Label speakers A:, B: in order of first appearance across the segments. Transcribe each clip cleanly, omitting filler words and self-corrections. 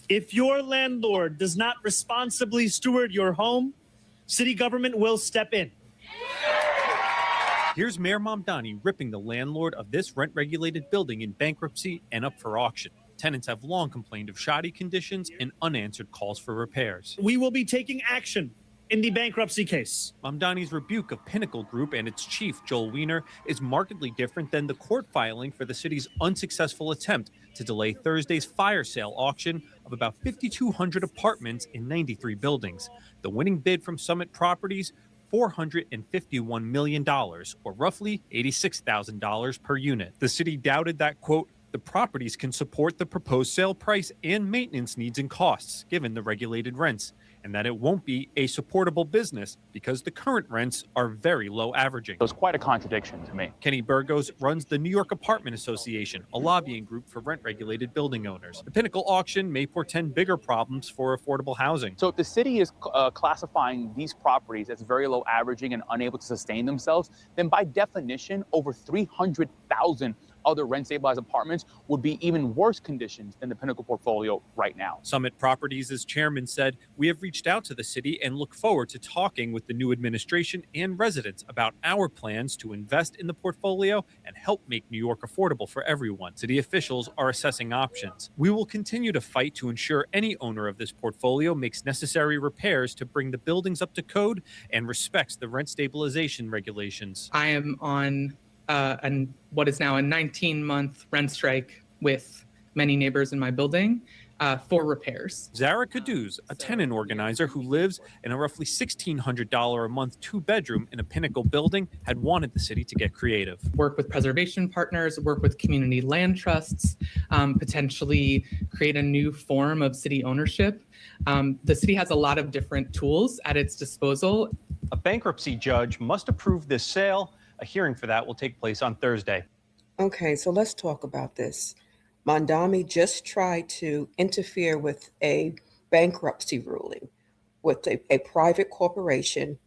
A: If your landlord does not responsibly steward your home, city government will step in.
B: Here's Mayor Mamdani ripping the landlord of this rent-regulated building in bankruptcy and up for auction. Tenants have long complained of shoddy conditions and unanswered calls for repairs.
A: We will be taking action in the bankruptcy case.
B: Mamdani's rebuke of Pinnacle Group and its chief, Joel Wiener, is markedly different than the court filing for the city's unsuccessful attempt to delay Thursday's fire sale auction of about 5,200 apartments in 93 buildings. The winning bid from Summit Properties, $451 million, or roughly $86,000 per unit. The city doubted that, quote, the properties can support the proposed sale price and maintenance needs and costs, given the regulated rents, and that it won't be a supportable business because the current rents are very low averaging.
C: It was quite a contradiction to me.
B: Kenny Burgos runs the New York Apartment Association, a lobbying group for rent-regulated building owners. The Pinnacle auction may portend bigger problems for affordable housing.
C: So if the city is classifying these properties as very low averaging and unable to sustain themselves, then by definition, over 300,000 other rent-stabilized apartments would be even worse conditions than the Pinnacle portfolio right now.
B: Summit Properties' chairman said, we have reached out to the city and look forward to talking with the new administration and residents about our plans to invest in the portfolio and help make New York affordable for everyone. City officials are assessing options. We will continue to fight to ensure any owner of this portfolio makes necessary repairs to bring the buildings up to code and respects the rent stabilization regulations.
D: I am on and what is now a 19-month rent strike with many neighbors in my building for repairs.
B: Zara Kaduz, a tenant organizer who lives in a roughly $1,600 a month two-bedroom in a Pinnacle building, had wanted the city to get creative.
D: Work with preservation partners, work with community land trusts, potentially create a new form of city ownership. The city has a lot of different tools at its disposal.
B: A bankruptcy judge must approve this sale. A hearing for that will take place on Thursday.
E: Okay, so let's talk about this. Mamdani just tried to interfere with a bankruptcy ruling with a private corporation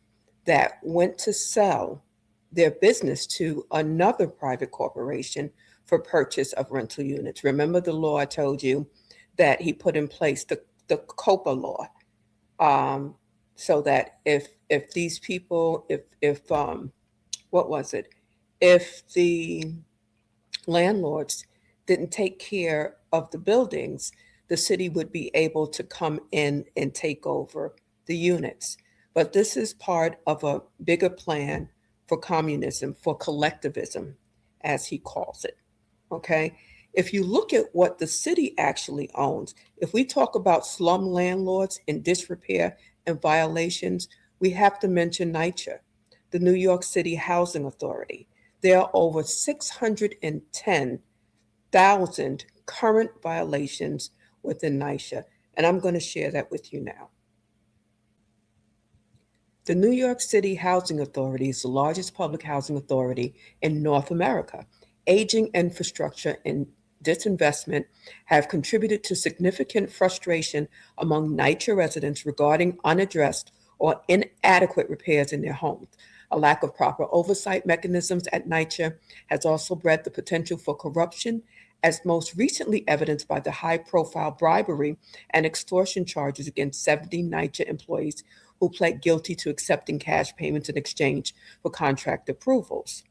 E: that went to sell their business to another private corporation for purchase of rental units. Remember the law I told you that he put in place, the COPA law, so that if these people, what was it? If the landlords didn't take care of the buildings, the city would be able to come in and take over the units. But this is part of a bigger plan for communism, for collectivism, as he calls it, okay? If you look at what the city actually owns, if we talk about slum landlords in disrepair and violations, we have to mention NYCHA, the New York City Housing Authority. There are over 610,000 current violations within NYCHA, and I'm going to share that with you now. The New York City Housing Authority is the largest public housing authority in North America. Aging infrastructure and disinvestment have contributed to significant frustration among NYCHA residents regarding unaddressed or inadequate repairs in their homes. A lack of proper oversight mechanisms at NYCHA has also bred the potential for corruption, as most recently evidenced by the high-profile bribery and extortion charges against 70 NYCHA employees who pled guilty to accepting cash payments in exchange for contract approvals.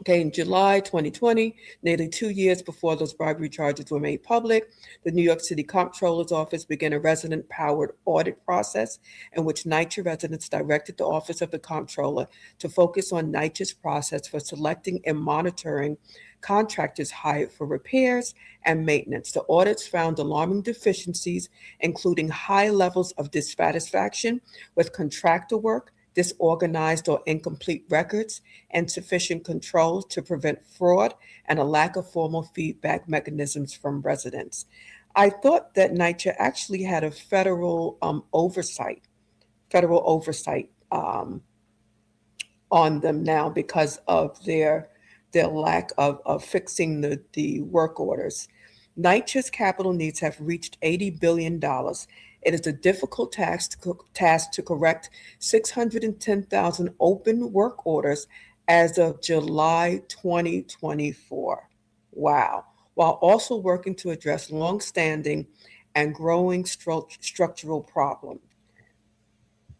E: Okay, in July 2020, nearly 2 years before those bribery charges were made public, the New York City Comptroller's Office began a resident-powered audit process in which NYCHA residents directed the Office of the Comptroller to focus on NYCHA's process for selecting and monitoring contractors hired for repairs and maintenance. The audits found alarming deficiencies, including high levels of dissatisfaction with contractor work, disorganized or incomplete records, insufficient controls to prevent fraud, and a lack of formal feedback mechanisms from residents. I thought that NYCHA actually had a federal oversight on them now because of their lack of fixing the work orders. NYCHA's capital needs have reached $80 billion. It is a difficult task to correct 610,000 open work orders as of July 2024. Wow. While also working to address longstanding and growing structural problems.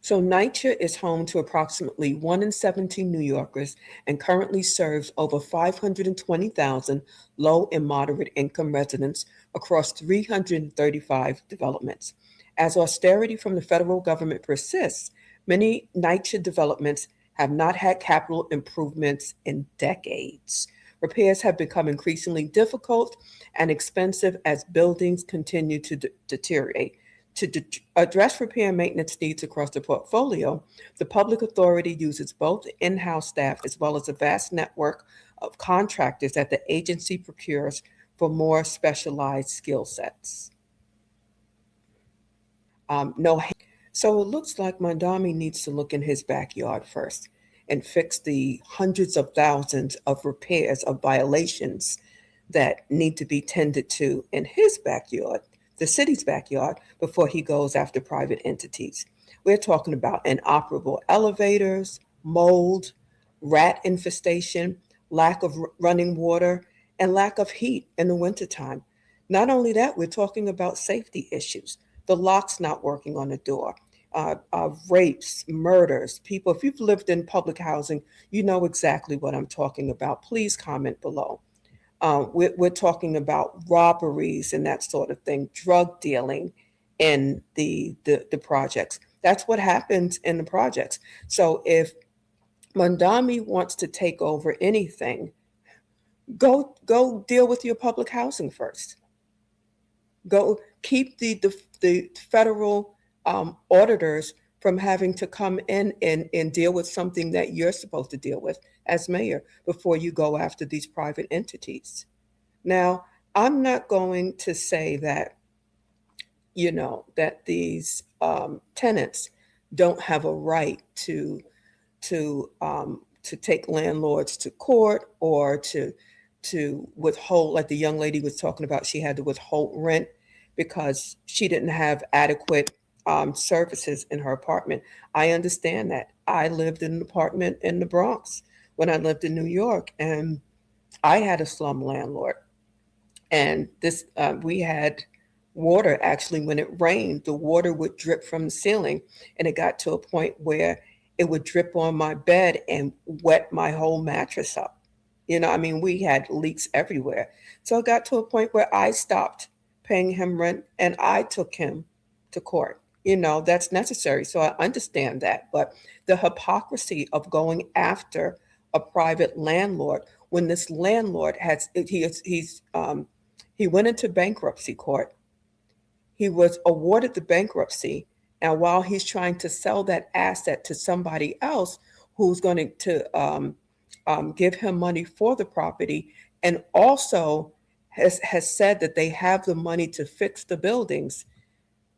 E: So NYCHA is home to approximately 1 in 17 New Yorkers and currently serves over 520,000 low and moderate income residents across 335 developments. As austerity from the federal government persists, many NYCHA developments have not had capital improvements in decades. Repairs have become increasingly difficult and expensive as buildings continue to deteriorate. To address repair and maintenance needs across the portfolio, the public authority uses both in-house staff as well as a vast network of contractors that the agency procures for more specialized skill sets. So it looks like Mamdani needs to look in his backyard first and fix the hundreds of thousands of repairs of violations that need to be tended to in his backyard, the city's backyard, before he goes after private entities. We're talking about inoperable elevators, mold, rat infestation, lack of running water, and lack of heat in the wintertime. Not only that, we're talking about safety issues. The lock's not working on the door. Rapes, murders, people. If you've lived in public housing, you know exactly what I'm talking about. Please comment below. We're talking about robberies and that sort of thing, drug dealing in the projects. That's what happens in the projects. So if Mamdani wants to take over anything, go deal with your public housing first. Go keep the federal auditors from having to come in and deal with something that you're supposed to deal with as mayor before you go after these private entities. Now, I'm not going to say that, that these tenants don't have a right to take landlords to court or to withhold, like the young lady was talking about, she had to withhold rent because she didn't have adequate services in her apartment. I understand that. I lived in an apartment in the Bronx when I lived in New York, and I had a slum landlord. And this we had water. Actually, when it rained, the water would drip from the ceiling, and it got to a point where it would drip on my bed and wet my whole mattress up. We had leaks everywhere. So it got to a point where I stopped paying him rent and I took him to court. That's necessary. So I understand that. But the hypocrisy of going after a private landlord when this landlord he went into bankruptcy court. He was awarded the bankruptcy. And while he's trying to sell that asset to somebody else who's going to give him money for the property, and also has said that they have the money to fix the buildings.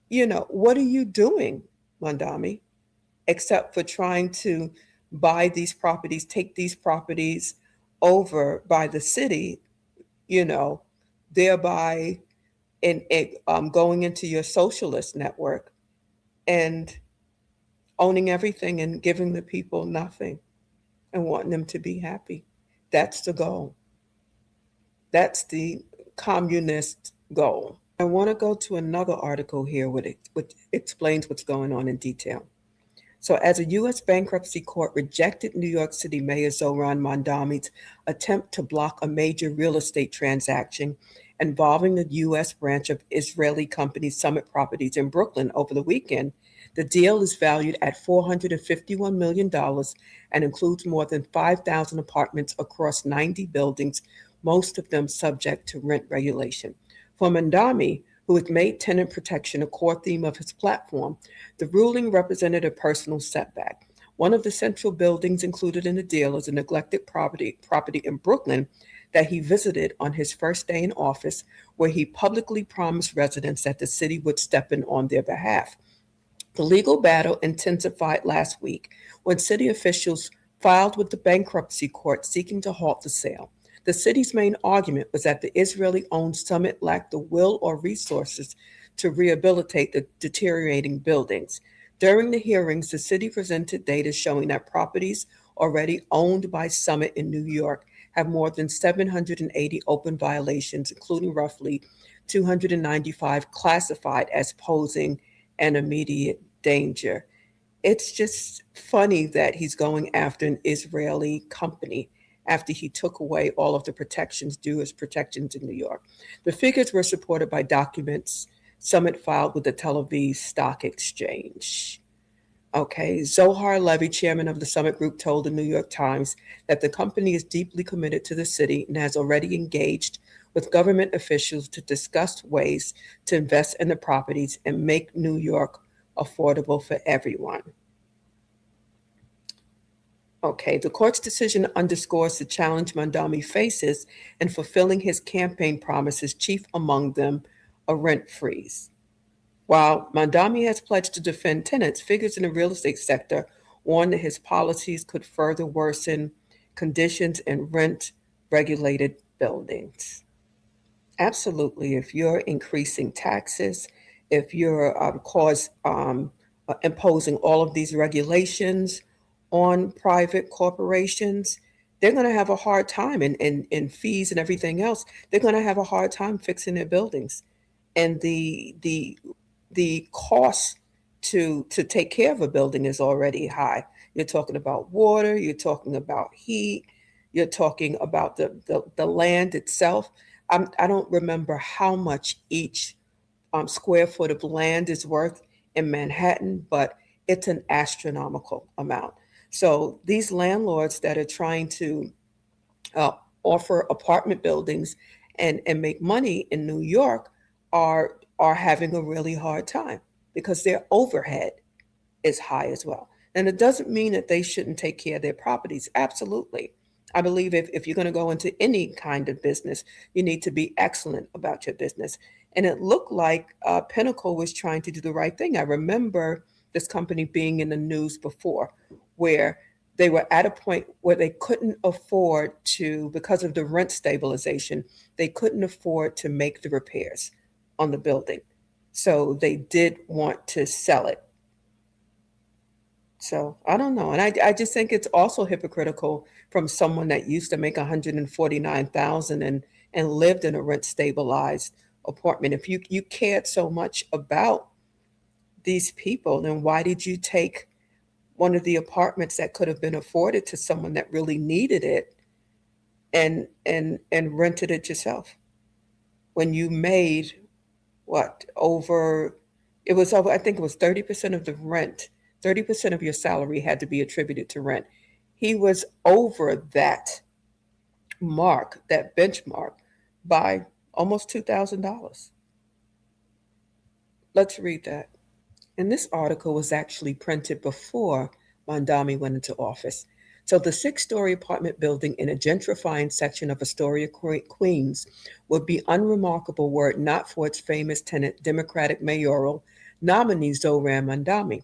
E: What are you doing, Mamdani, except for trying to buy these properties, take these properties over by the city, thereby going into your socialist network and owning everything and giving the people nothing and wanting them to be happy. That's the goal. That's the communist goal. I want to go to another article here which explains what's going on in detail. So as a U.S. bankruptcy court rejected New York City Mayor Zohran Mamdani's attempt to block a major real estate transaction involving the U.S. branch of Israeli company Summit Properties in Brooklyn over the weekend, the deal is valued at $451 million and includes more than 5,000 apartments across 90 buildings, most of them subject to rent regulation. For Mamdani, who has made tenant protection a core theme of his platform, the ruling represented a personal setback. One of the central buildings included in the deal is a neglected property in Brooklyn that he visited on his first day in office, where he publicly promised residents that the city would step in on their behalf. The legal battle intensified last week when city officials filed with the bankruptcy court seeking to halt the sale. The city's main argument was that the Israeli-owned Summit lacked the will or resources to rehabilitate the deteriorating buildings. During the hearings, the city presented data showing that properties already owned by Summit in New York have more than 780 open violations, including roughly 295 classified as posing an immediate danger. It's just funny that he's going after an Israeli company after he took away all of the protections due as protections in New York. The figures were supported by documents Summit filed with the Tel Aviv Stock Exchange. Okay, Zohar Levy, chairman of the Summit Group, told the New York Times that the company is deeply committed to the city and has already engaged with government officials to discuss ways to invest in the properties and make New York affordable for everyone. Okay, the court's decision underscores the challenge Mamdani faces in fulfilling his campaign promises, chief among them a rent freeze. While Mamdani has pledged to defend tenants, figures in the real estate sector warn that his policies could further worsen conditions in rent-regulated buildings. Absolutely, if you're increasing taxes, if you're imposing all of these regulations on private corporations, they're going to have a hard time, and fees and everything else. They're going to have a hard time fixing their buildings, and the cost to take care of a building is already high. You're talking about water, you're talking about heat, you're talking about the land itself. I don't remember how much each square foot of land is worth in Manhattan, but it's an astronomical amount. So these landlords that are trying to offer apartment buildings and make money in New York are having a really hard time because their overhead is high as well. And it doesn't mean that they shouldn't take care of their properties. Absolutely. I believe if you're going to go into any kind of business, you need to be excellent about your business. And it looked like Pinnacle was trying to do the right thing. I remember this company being in the news before, where they were at a point where they couldn't afford to, because of the rent stabilization, they couldn't afford to make the repairs on the building. So they did want to sell it. So I don't know. And I just think it's also hypocritical from someone that used to make $149,000 and lived in a rent stabilized apartment. If you cared so much about these people, then why did you take one of the apartments that could have been afforded to someone that really needed it and rented it yourself? When you made I think it was 30% of the rent, 30% of your salary had to be attributed to rent. He was over that mark, that benchmark, by almost $2,000. Let's read that. And this article was actually printed before Mamdani went into office. So the 6-story apartment building in a gentrifying section of Astoria, Queens, would be unremarkable were it not for its famous tenant, Democratic mayoral nominee Zohran Mamdani.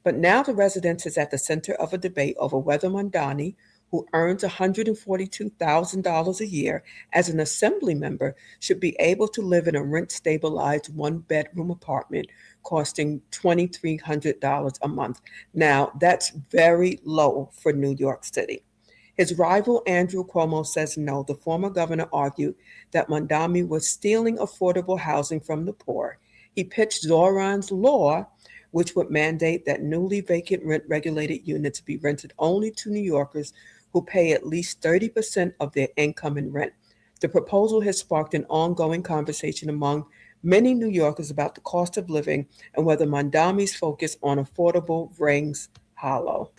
E: But now the residence is at the center of a debate over whether Mamdani, who earns $142,000 a year as an assembly member, should be able to live in a rent-stabilized one-bedroom apartment costing $2,300 a month. Now, that's very low for New York City. His rival, Andrew Cuomo, says no. The former governor argued that Mamdani was stealing affordable housing from the poor. He pitched Zohran's law, which would mandate that newly vacant rent-regulated units be rented only to New Yorkers who pay at least 30% of their income in rent. The proposal has sparked an ongoing conversation among many New Yorkers about the cost of living and whether Mamdani's focus on affordable rings hollow.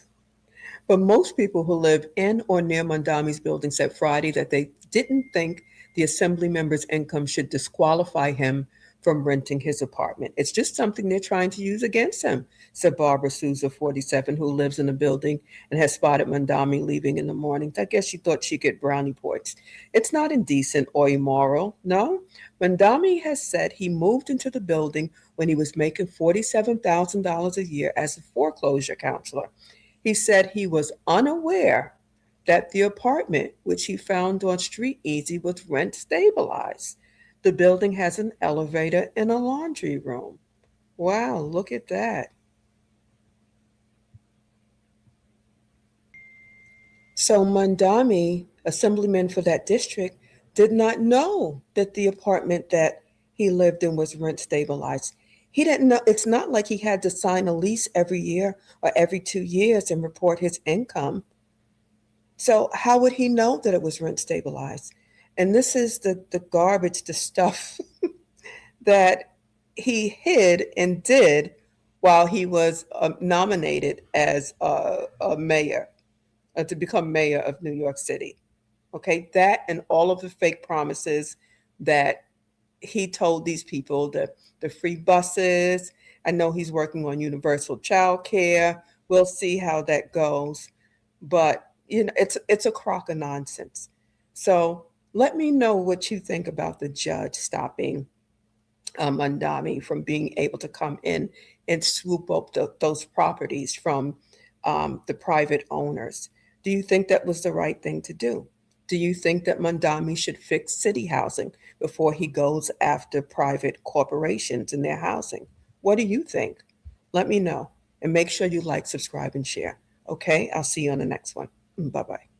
E: But most people who live in or near Mamdani's building said Friday that they didn't think the assembly member's income should disqualify him from renting his apartment. It's just something they're trying to use against him, said Barbara Souza, 47, who lives in the building and has spotted Mamdani leaving in the mornings. I guess she thought she'd get brownie points. It's not indecent or immoral, no. Mamdani has said he moved into the building when he was making $47,000 a year as a foreclosure counselor. He said he was unaware that the apartment, which he found on Street Easy, was rent stabilized. The building has an elevator and a laundry room. Wow, look at that. So Mamdani, assemblyman for that district, did not know that the apartment that he lived in was rent stabilized. He didn't know, it's not like he had to sign a lease every year or every 2 years and report his income. So how would he know that it was rent stabilized? And this is the garbage, the stuff that he hid and did while he was nominated as a mayor, to become mayor of New York City. Okay, that and all of the fake promises that he told these people, the free buses. I know he's working on universal child care. We'll see how that goes. But it's a crock of nonsense. So let me know what you think about the judge stopping Mamdani from being able to come in and swoop up those properties from the private owners. Do you think that was the right thing to do? Do you think that Mamdani should fix city housing before he goes after private corporations and their housing? What do you think? Let me know. And make sure you like, subscribe, and share. Okay, I'll see you on the next one. Bye-bye.